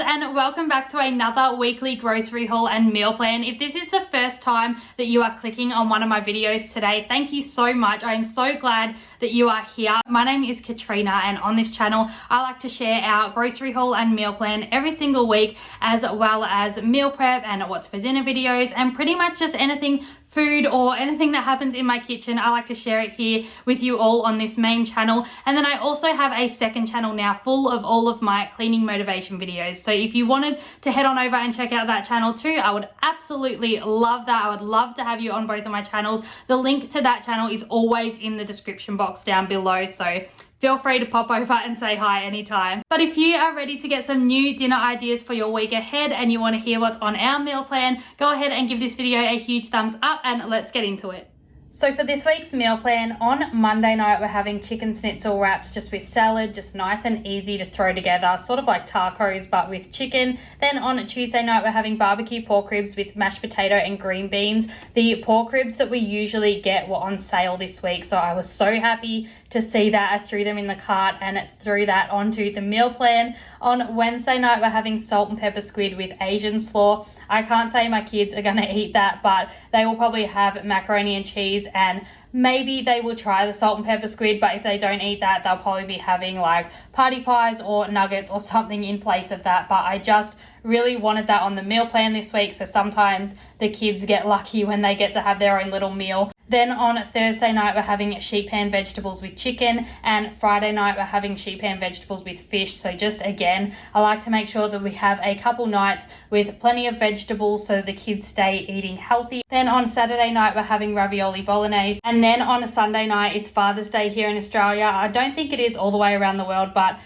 and welcome back to another weekly grocery haul and meal plan. If this is the first time that you are clicking on one of my videos today, thank you so much. I am so glad that you are here. My name is Katrina, and on this channel I like to share our grocery haul and meal plan every single week, as well as meal prep and what's for dinner videos, and pretty much just anything food or anything that happens in my kitchen. I like to share it here with you all on this main channel. And then I also have a second channel now full of all of my cleaning motivation videos. So if you wanted to head on over and check out that channel too, I would absolutely love that. I would love to have you on both of my channels. The link to that channel is always in the description box down below, so feel free to pop over and say hi anytime. But if you are ready to get some new dinner ideas for your week ahead and you want to hear what's on our meal plan, go ahead and give this video a huge thumbs up and let's get into it. So for this week's meal plan, on Monday night, we're having chicken schnitzel wraps just with salad, just nice and easy to throw together, sort of like tacos but with chicken. Then on Tuesday night, we're having barbecue pork ribs with mashed potato and green beans. The pork ribs that we usually get were on sale this week, so I was so happy to see that. I threw them in the cart and threw that onto the meal plan. On Wednesday night, we're having salt and pepper squid with Asian slaw. I can't say my kids are going to eat that, but they will probably have macaroni and cheese, and maybe they will try the salt and pepper squid, but if they don't eat that, they'll probably be having like party pies or nuggets or something in place of that. But I just really wanted that on the meal plan this week, so sometimes the kids get lucky when they get to have their own little meal. Then on Thursday night, we're having sheet pan vegetables with chicken, and Friday night, we're having sheet pan vegetables with fish. So just again, I like to make sure that we have a couple nights with plenty of vegetables so that the kids stay eating healthy. Then on Saturday night, we're having ravioli bolognese. And then on a Sunday night, it's Father's Day here in Australia. I don't think it is all the way around the world, but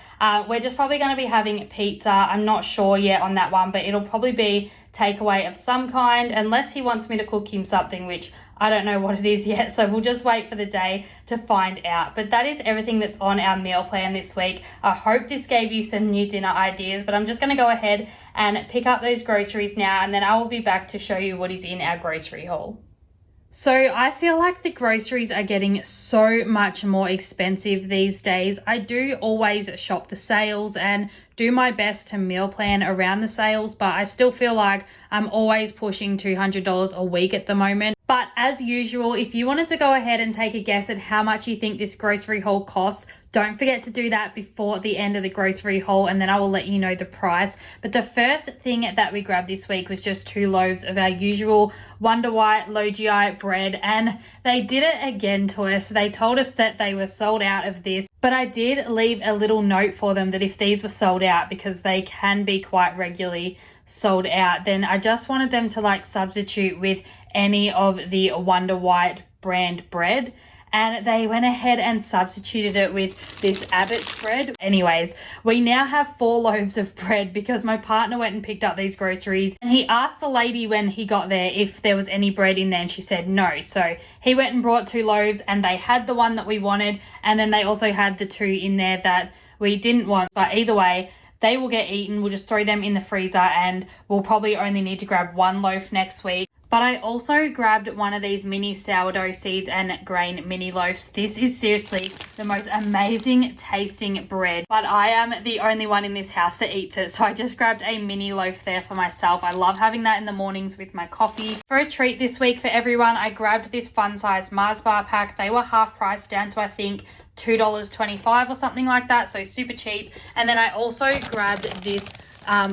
we're just probably going to be having pizza. I'm not sure yet on that one, but it'll probably be takeaway of some kind, unless he wants me to cook him something, which I don't know what it is yet, so we'll just wait for the day to find out. But that is everything that's on our meal plan this week. I hope this gave you some new dinner ideas, but I'm just going to go ahead and pick up those groceries now, and then I will be back to show you what is in our grocery haul. So I feel like the groceries are getting so much more expensive these days. I do always shop the sales and do my best to meal plan around the sales, but I still feel like I'm always pushing $200 a week at the moment. But as usual, if you wanted to go ahead and take a guess at how much you think this grocery haul costs, don't forget to do that before the end of the grocery haul, and then I will let you know the price. But the first thing that we grabbed this week was just 2 loaves of our usual Wonder White low GI bread, and they did it again to us. They told us that they were sold out of this, but I did leave a little note for them that if these were sold out, because they can be quite regularly sold out, then I just wanted them to like substitute with any of the Wonder White brand bread. And they went ahead and substituted it with this Abbott's bread. Anyways, we now have 4 loaves of bread because my partner went and picked up these groceries, and he asked the lady when he got there if there was any bread in there, and she said no. So he went and brought 2 loaves, and they had the one that we wanted, and then they also had the 2 in there that we didn't want. But either way, they will get eaten. We'll just throw them in the freezer, and we'll probably only need to grab 1 loaf next week. But I also grabbed one of these mini sourdough seeds and grain mini loaves. This is seriously the most amazing tasting bread, but I am the only one in this house that eats it. So I just grabbed a mini loaf there for myself. I love having that in the mornings with my coffee. For a treat this week for everyone, I grabbed this fun size Mars bar pack. They were half price down to I think $2.25 or something like that, so super cheap. And then I also grabbed this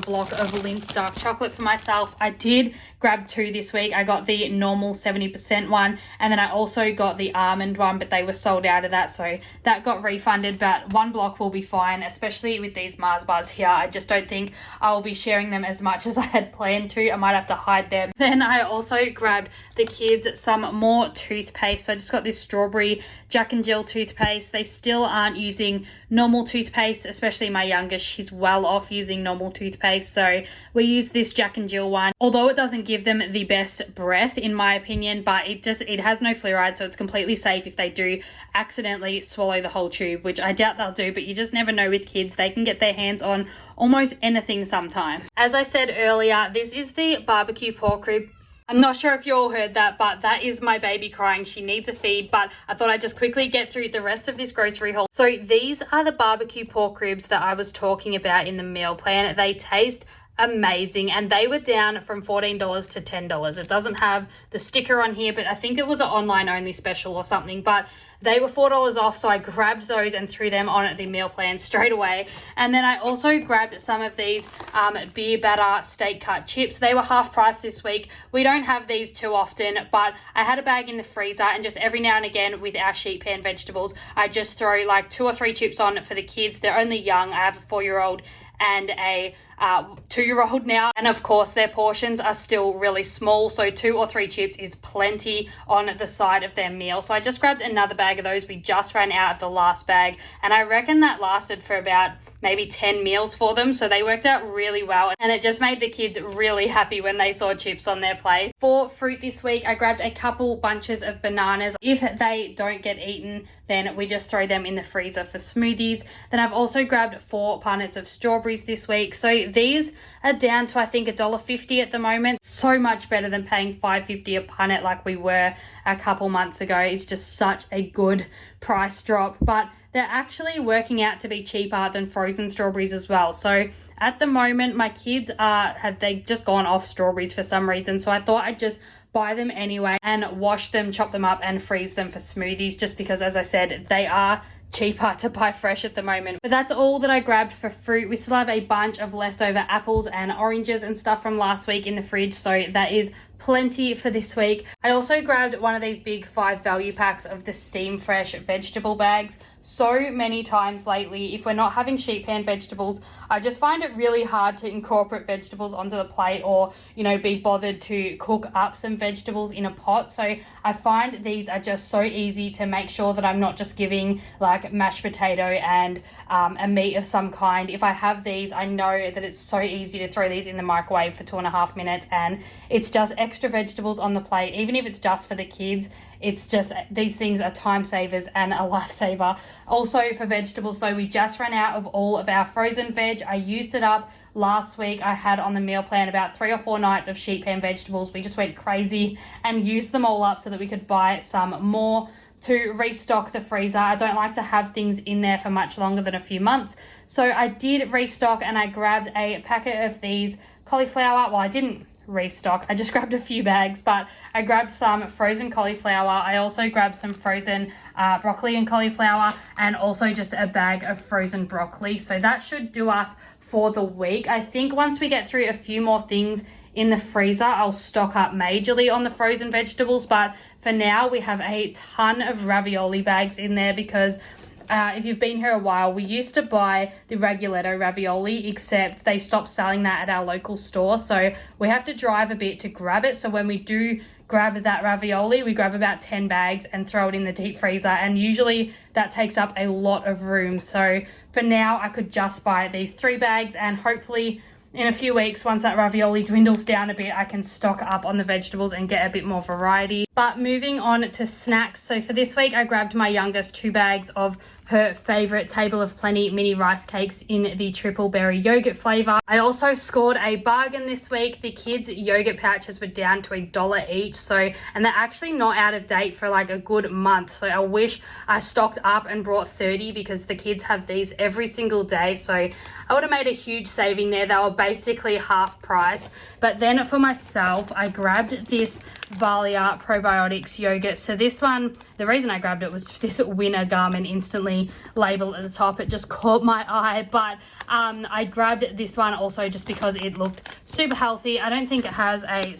block of Lindt dark chocolate for myself. I did grab 2 this week. I got the normal 70% one, and then I also got the almond one, but they were sold out of that, so that got refunded. But 1 block will be fine, especially with these Mars bars here. I just don't think I will be sharing them as much as I had planned to. I might have to hide them. Then I also grabbed the kids some more toothpaste. So I just got this strawberry Jack and Jill toothpaste. They still aren't using normal toothpaste, especially my youngest. She's well off using normal toothpaste, so we use this Jack and Jill one. Although it doesn't give them the best breath in my opinion, but it has no fluoride, so it's completely safe if they do accidentally swallow the whole tube, which I doubt they'll do, but you just never know with kids. They can get their hands on almost anything sometimes. As I said earlier, this is the barbecue pork rib I'm not sure if you all heard that, but that is my baby crying. She needs a feed, but I thought I'd just quickly get through the rest of this grocery haul. So these are the barbecue pork ribs that I was talking about in the meal plan. They taste amazing, and they were down from $14 to $10. It doesn't have the sticker on here, but I think it was an online only special or something, but they were $4 off, so I grabbed those and threw them on the meal plan straight away. And then I also grabbed some of these beer batter steak cut chips. They were half price this week. We don't have these too often, but I had a bag in the freezer, and just every now and again with our sheet pan vegetables, I just throw like 2 or 3 chips on for the kids. They're only young. I have a 4-year-old and a 2-year-old now, and of course their portions are still really small, so 2 or 3 chips is plenty on the side of their meal. So I just grabbed another bag of those. We just ran out of the last bag, and I reckon that lasted for about maybe 10 meals for them, so they worked out really well, and it just made the kids really happy when they saw chips on their plate. For fruit this week, I grabbed a couple bunches of bananas. If they don't get eaten, then we just throw them in the freezer for smoothies. Then I've also grabbed 4 punnets of strawberries this week, so these are down to I think $1.50 at the moment. So much better than paying $5.50 a punnet like we were a couple months ago. It's just such a good price drop, but they're actually working out to be cheaper than frozen strawberries as well. So at the moment my kids they just gone off strawberries for some reason, so I thought I'd just buy them anyway and wash them, chop them up and freeze them for smoothies, just because, as I said, they are cheaper to buy fresh at the moment. But that's all that I grabbed for fruit. We still have a bunch of leftover apples and oranges and stuff from last week in the fridge, so that is plenty for this week. I also grabbed one of these big 5 value packs of the Steam Fresh vegetable bags. So many times lately, if we're not having sheet pan vegetables, I just find it really hard to incorporate vegetables onto the plate, or, you know, be bothered to cook up some vegetables in a pot. So I find these are just so easy to make sure that I'm not just giving like mashed potato and a meat of some kind. If I have these, I know that it's so easy to throw these in the microwave for 2.5 minutes, and it's just extra vegetables on the plate. Even if it's just for the kids, it's just, these things are time savers and a lifesaver. Also for vegetables though, we just ran out of all of our frozen veg. I used it up last week. I had on the meal plan about 3 or 4 nights of sheet pan vegetables. We just went crazy and used them all up so that we could buy some more to restock the freezer. I don't like to have things in there for much longer than a few months. So I did restock, and I grabbed a packet of these cauliflower. Well, I didn't restock, I just grabbed a few bags, but I grabbed some frozen cauliflower. I also grabbed some frozen broccoli and cauliflower, and also just a bag of frozen broccoli. So that should do us for the week. I think once we get through a few more things in the freezer, I'll stock up majorly on the frozen vegetables, but for now we have a ton of ravioli bags in there because if you've been here a while, we used to buy the Raguletto ravioli, except they stopped selling that at our local store, so we have to drive a bit to grab it. So when we do grab that ravioli, we grab about 10 bags and throw it in the deep freezer, and usually that takes up a lot of room. So for now, I could just buy these 3 bags, and hopefully in a few weeks, once that ravioli dwindles down a bit, I can stock up on the vegetables and get a bit more variety. But moving on to snacks. So for this week, I grabbed my youngest 2 bags of her favorite Table of Plenty mini rice cakes in the triple berry yogurt flavor. I also scored a bargain this week. The kids' yogurt pouches were down to $1 each. So, and they're actually not out of date for like a good month. So I wish I stocked up and brought 30, because the kids have these every single day. So I would have made a huge saving there. They were basically half price. But then for myself, I grabbed this Valia probiotics yogurt. So this one, the reason I grabbed it was this Winner Garmin Instantly label at the top. It just caught my eye, but I grabbed this one also just because it looked super healthy. I don't think it has a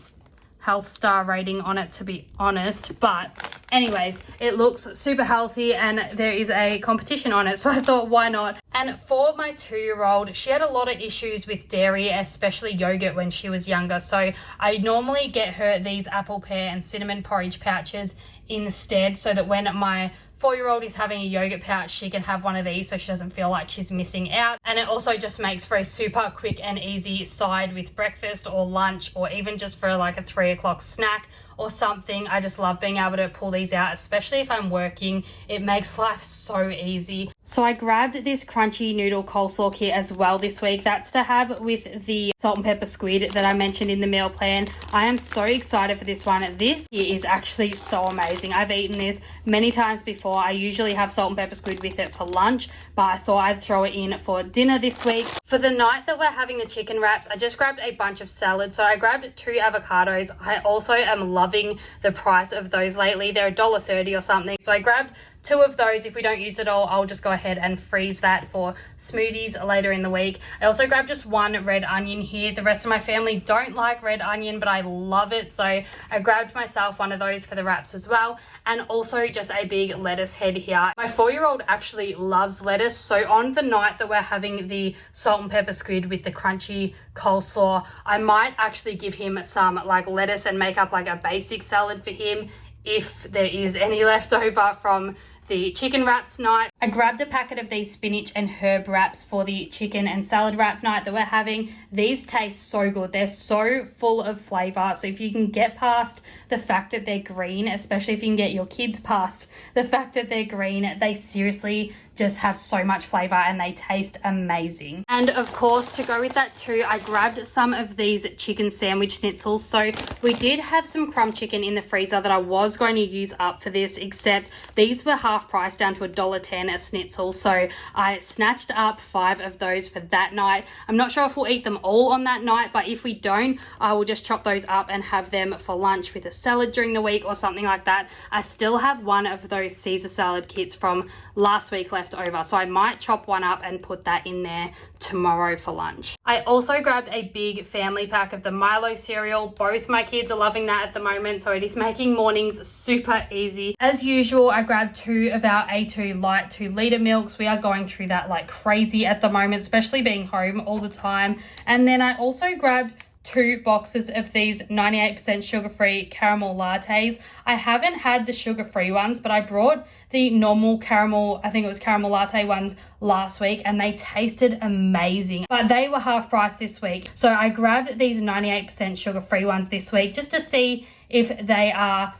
health star rating on it, to be honest, but anyways, it looks super healthy and there is a competition on it, so I thought, why not? And for my 2-year-old, she had a lot of issues with dairy, especially yogurt, when she was younger. So I normally get her these apple pear and cinnamon porridge pouches instead, so that when my 4-year-old is having a yogurt pouch, she can have one of these so she doesn't feel like she's missing out. And it also just makes for a super quick and easy side with breakfast or lunch, or even just for like a 3 o'clock snack or something. I just love being able to pull these out, especially if I'm working. It makes life so easy. So I grabbed this crunchy noodle coleslaw kit as well this week. That's to have with the salt and pepper squid that I mentioned in the meal plan. I am so excited for this one. This is actually so amazing. I've eaten this many times before. I usually have salt and pepper squid with it for lunch, but I thought I'd throw it in for dinner this week. For the night that we're having the chicken wraps, I just grabbed a bunch of salad. So I grabbed 2 avocados. I also am loving the price of those lately. They're $1.30 or something. So I grabbed 2 of those. If we don't use it all, I'll just go ahead and freeze that for smoothies later in the week. I also grabbed just 1 red onion here. The rest of my family don't like red onion, but I love it. So I grabbed myself 1 of those for the wraps as well. And also just a big lettuce head here. My 4-year-old actually loves lettuce. So on the night that we're having the salt and pepper squid with the crunchy coleslaw, I might actually give him some like lettuce and make up like a basic salad for him if there is any left over from the chicken wraps night. I grabbed a packet of these spinach and herb wraps for the chicken and salad wrap night that we're having. These taste so good. They're so full of flavor. So if you can get past the fact that they're green, especially if you can get your kids past the fact that they're green, they seriously just have so much flavor and they taste amazing. And of course, to go with that too, I grabbed some of these chicken sandwich schnitzels. So we did have some crumb chicken in the freezer that I was going to use up for this, except these were half price, down to $1.10 a schnitzel. So I snatched up 5 of those for that night. I'm not sure if we'll eat them all on that night, but if we don't, I will just chop those up and have them for lunch with a salad during the week or something like that. I still have 1 of those Caesar salad kits from last week left over, so I might chop 1 up and put that in there tomorrow for lunch. I also grabbed a big family pack of the Milo cereal. Both my kids are loving that at the moment, so it is making mornings super easy. As usual, I grabbed 2 of our A2 light 2-litre milks. We are going through that like crazy at the moment, especially being home all the time. And then I also grabbed 2 boxes of these 98% sugar-free caramel lattes. I haven't had the sugar-free ones, but I brought the normal caramel, I think it was caramel latte ones last week, and they tasted amazing, but they were half price this week. So I grabbed these 98% sugar-free ones this week just to see if they are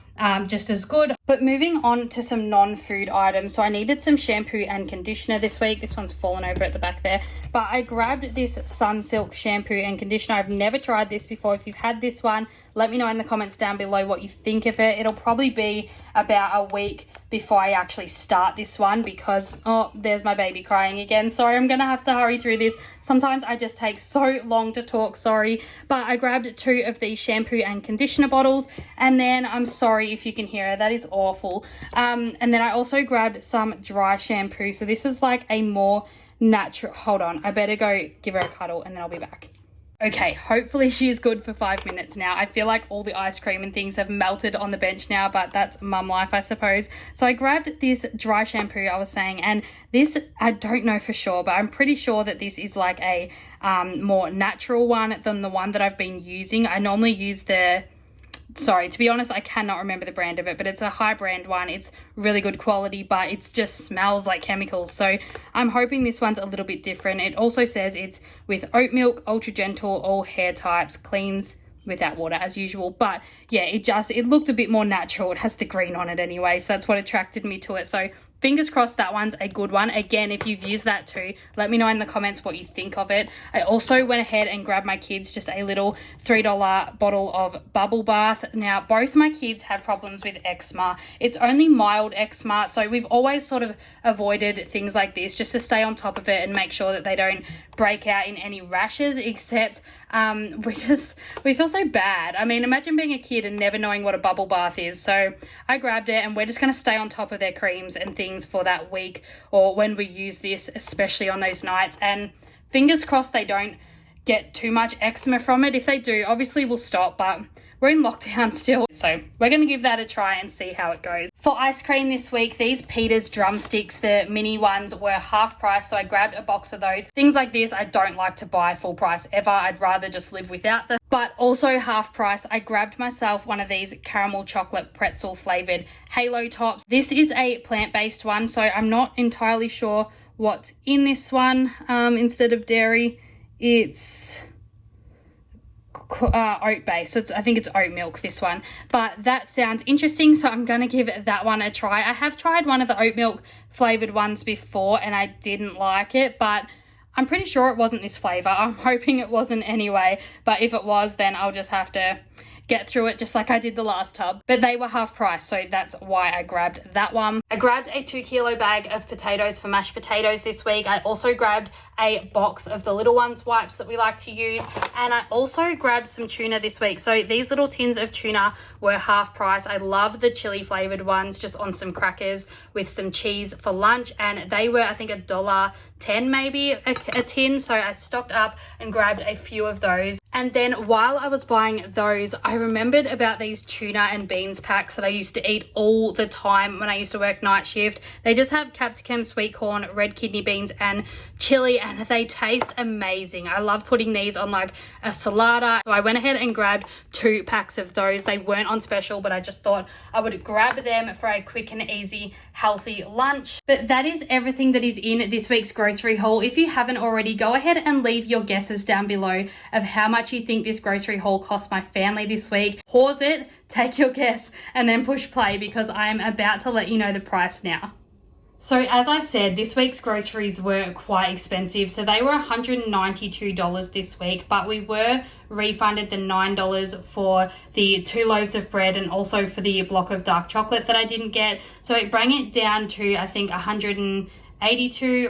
just as good. But moving on to some non-food items. So I needed some shampoo and conditioner this week. This one's fallen over at the back there. But I grabbed this Sunsilk shampoo and conditioner. I've never tried this before. If you've had this one, let me know in the comments down below what you think of it. It'll probably be about a week before I actually start this one because, oh, there's my baby crying again. Sorry, I'm going to have to hurry through this. Sometimes I just take so long to talk, sorry. But I grabbed 2 of these shampoo and conditioner bottles. And then I'm sorry if you can hear her, that is awful. And then I also grabbed some dry shampoo. So this is like a more natural, hold on, I better go give her a cuddle and then I'll be back. Okay, hopefully she is good for 5 minutes now. I feel like all the ice cream and things have melted on the bench now, but that's mum life, I suppose. So I grabbed this dry shampoo I was saying, and this, I don't know for sure, but I'm pretty sure that this is like a more natural one than the one that I've been using. I normally use the, sorry, to be honest, I cannot remember the brand of it, but it's a high brand one. It's really good quality, but it just smells like chemicals. So I'm hoping this one's a little bit different. It also says it's with oat milk, ultra gentle, all hair types, cleans without water as usual. But yeah, it looked a bit more natural. It has the green on it anyway, so that's what attracted me to it. So fingers crossed that one's a good one. Again, if you've used that too, let me know in the comments what you think of it. I also went ahead and grabbed my kids just a little $3 bottle of bubble bath. Now, both my kids have problems with eczema. It's only mild eczema, so we've always sort of avoided things like this just to stay on top of it and make sure that they don't break out in any rashes, except we feel so bad. I mean, imagine being a kid and never knowing what a bubble bath is. So I grabbed it and we're just going to stay on top of their creams and things for that week or when we use this, especially on those nights. And fingers crossed they don't get too much eczema from it. If they do, obviously we'll stop, but we're in lockdown still. So we're going to give that a try and see how it goes. For ice cream this week, these Peter's drumsticks, the mini ones, were half price. So I grabbed a box of those. Things like this, I don't like to buy full price ever. I'd rather just live without them. But also half price, I grabbed myself one of these caramel chocolate pretzel flavored Halo Tops. This is a plant-based one, so I'm not entirely sure what's in this one. Instead of dairy, it's oat based, so I think it's oat milk, this one, but that sounds interesting, so I'm gonna give that one a try. I have tried one of the oat milk flavored ones before and I didn't like it, but I'm pretty sure it wasn't this flavor. I'm hoping it wasn't anyway, but if it was, then I'll just have to get through it just like I did the last tub. But they were half price, so that's why I grabbed that one. I grabbed a 2 kilo bag of potatoes for mashed potatoes this week. I also grabbed a box of the little ones wipes that we like to use, and I also grabbed some tuna this week. So these little tins of tuna were half price. I love the chili flavored ones, just on some crackers with some cheese for lunch, and they were, I think, $1.10 maybe a tin. So I stocked up and grabbed a few of those. And then while I was buying those, I remembered about these tuna and beans packs that I used to eat all the time when I used to work night shift. They just have capsicum, sweet corn, red kidney beans, and chili, and they taste amazing. I love putting these on like a salada. So I went ahead and grabbed 2 packs of those. They weren't on special, but I just thought I would grab them for a quick and easy, healthy lunch. But that is everything that is in this week's grocery haul. If you haven't already, go ahead and leave your guesses down below of how much you think this grocery haul cost my family this week. Pause it, take your guess, and then push play, because I am about to let you know the price now. So as I said, this week's groceries were quite expensive. So they were $192 this week, but we were refunded the $9 for the 2 loaves of bread and also for the block of dark chocolate that I didn't get. So it brought it down to, I think, $182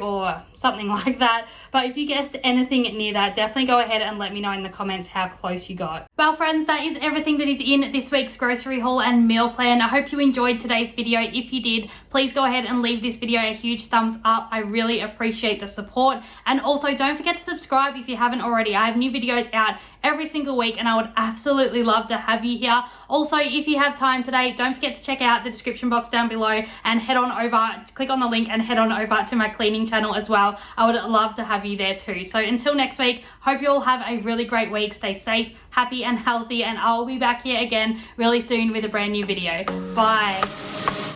or something like that. But if you guessed anything near that, definitely go ahead and let me know in the comments how close you got. Well friends, that is everything that is in this week's grocery haul and meal plan. I hope you enjoyed today's video. If you did, please go ahead and leave this video a huge thumbs up. I really appreciate the support. And also don't forget to subscribe if you haven't already. I have new videos out every single week and I would absolutely love to have you here. Also, if you have time today, don't forget to check out the description box down below and head on over, click on the link and head on over to my cleaning channel as well. I would love to have you there too. So until next week, hope you all have a really great week. Stay safe, happy and healthy, and I'll be back here again really soon with a brand new video. Bye.